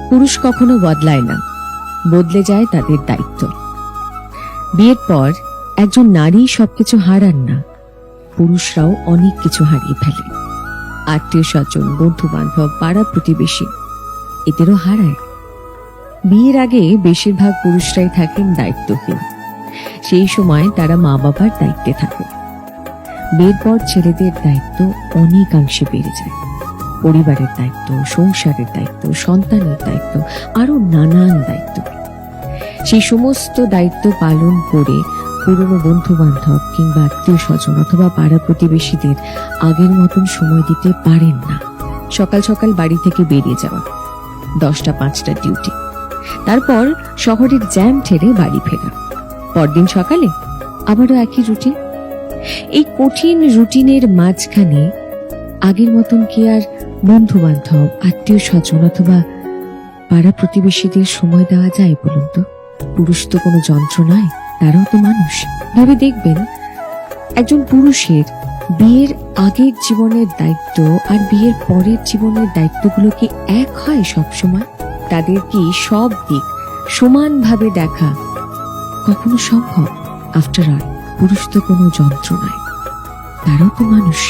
পুরুষ কখনো বদলায় না, বদলে যায় তাদের দায়িত্ব। বিয়ের পর একজন নারী সবকিছু হারান না, পুরুষরাও অনেক কিছু হারিয়ে ফেলে। আত্মীয় স্বজন, বন্ধু বান্ধব, পাড়া প্রতিবেশী এদেরও হারায়। বিয়ের আগে বেশিরভাগ পুরুষরাই থাকেন দায়িত্বহীন। সেই সময় তারা মা বাবার দায়িত্বে থাকে। বিয়ের পর ছেলেদের দায়িত্ব অনেকাংশে বেড়ে যায়। পরিবারের দায়িত্ব, সংসারের দায়িত্ব, সন্তানের দায়িত্ব, আরো নানান দায়িত্ব। সেই সমস্ত দায়িত্ব পালন করে পুরনো বন্ধু বান্ধব কিংবা আত্মীয় স্বজন অথবা পাড়া প্রতিবেশীদের আগের মতন সময় দিতে পারেন না। সকাল সকাল বাড়ি থেকে বেরিয়ে যাওয়া, 10টা-5টা ডিউটি, তারপর শহরের জ্যাম ঠেলে বাড়ি ফেরা, পরদিন সকালে আবারও একই রুটিন। এই কঠিন রুটিনের মাঝখানে আগের মতন কি আর বন্ধু বান্ধব, আত্মীয় স্বজন অথবা পাড়া প্রতিবেশীদের সময় দেওয়া যায় বলুন তো? পুরুষ তো কোনো যন্ত্র নয়, তারাও তো মানুষ। ভেবে দেখবেন, একজন পুরুষের বিয়ের আগের জীবনের দায়িত্ব আর বিয়ের পরের জীবনের দায়িত্বগুলো কি এক হয় সব সময়? তাদের কি সব দিক সমানভাবে দেখা কখনো সম্ভব? আফটার অল, পুরুষ তো কোনো যন্ত্র নয়, তারাও তো মানুষ।